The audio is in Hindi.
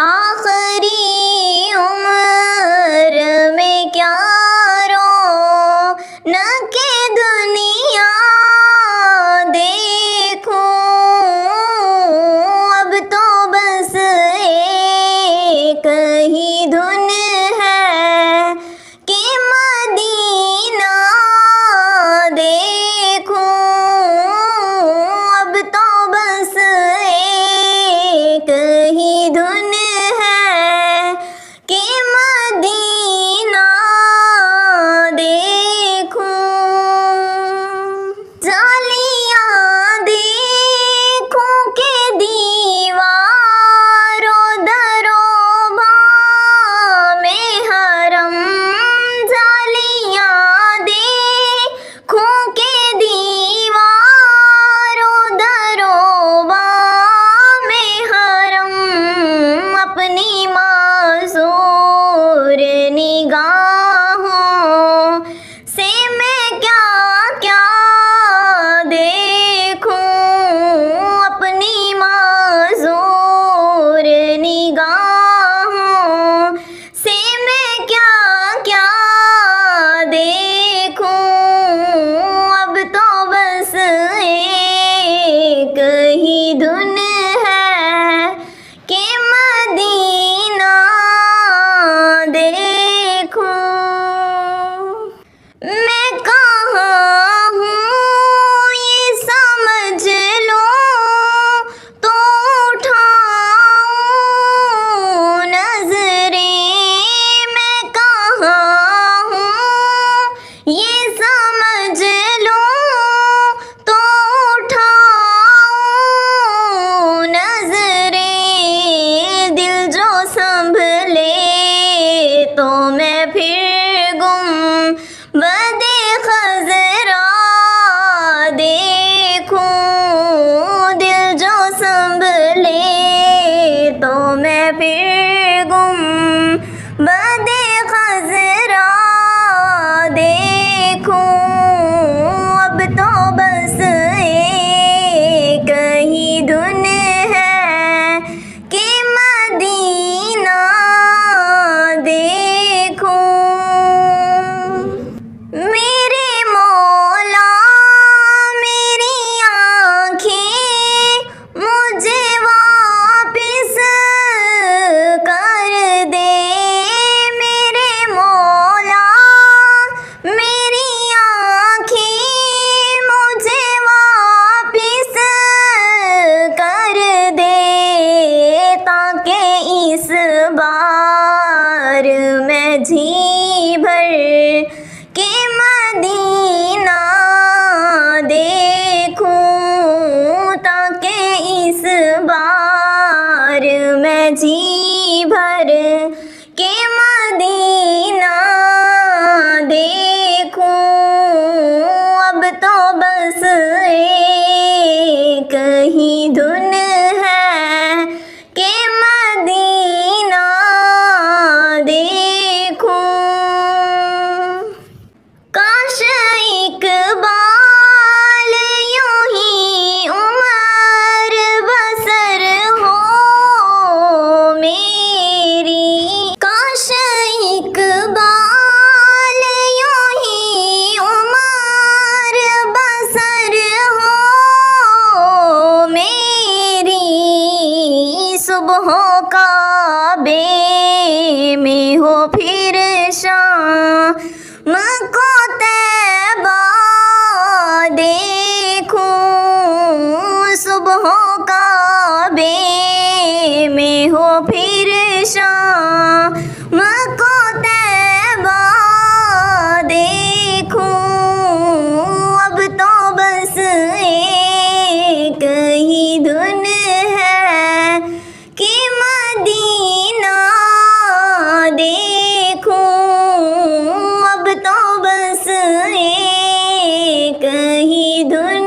आखिरी उम्र में क्या रो न के दुनिया देखूं, अब तो बस एक ही धुन है कि मदीना देखूं, अब तो बस एक ही धुन है कि मदीना देखूं। जालियां देखूं के दीवारों दरों में हरम, जालियां देखूं के दीवारों दरों में हरम, अपनी मासूर निगाहों से मैं क्या क्या देखूं, अपनी मासूर निगाहों से मैं क्या क्या देखूं, अब तो बस एक ही धुन है कि मदीना देखूं। मैं कहाँ हूँ ये समझ लूँ तो उठाऊँ नजरें, मैं कहाँ हूँ ये समझ लूँ तो उठाऊँ नजरें, दिल जो संभले तो मैं फिर गुम बदे खजरा देखूं, दिल जो संभले तो मैं फिर गुम बदे खजरा देखूं, अब तो बस एक ही धुन है कि मदीना देखूं। मेरे मौला मेरी आँखें मुझे वापिस कर दे, मेरे मौला मेरी आँखें मुझे वापिस कर दे, ताकि इस बार मैं जी भर के मदीना देखूं, ताकि इस बार मैं जी भर के मदीना देखूं, अब तो बस एक ही धुन है कि मदीना देखूं। काश इकबाल यूं ही उम्र बसर हो मेरी, काश इकबाल यूं ही उम्र बसर हो मेरी, सुबहों काबे में हो फिर शाम को तैबा देखूं, सुबहों काबे में हो फिर शाम को तैबा देखूं, अब तो बस एक ही धुन है कि मदीना देखूं, अब तो बस एक ही धुन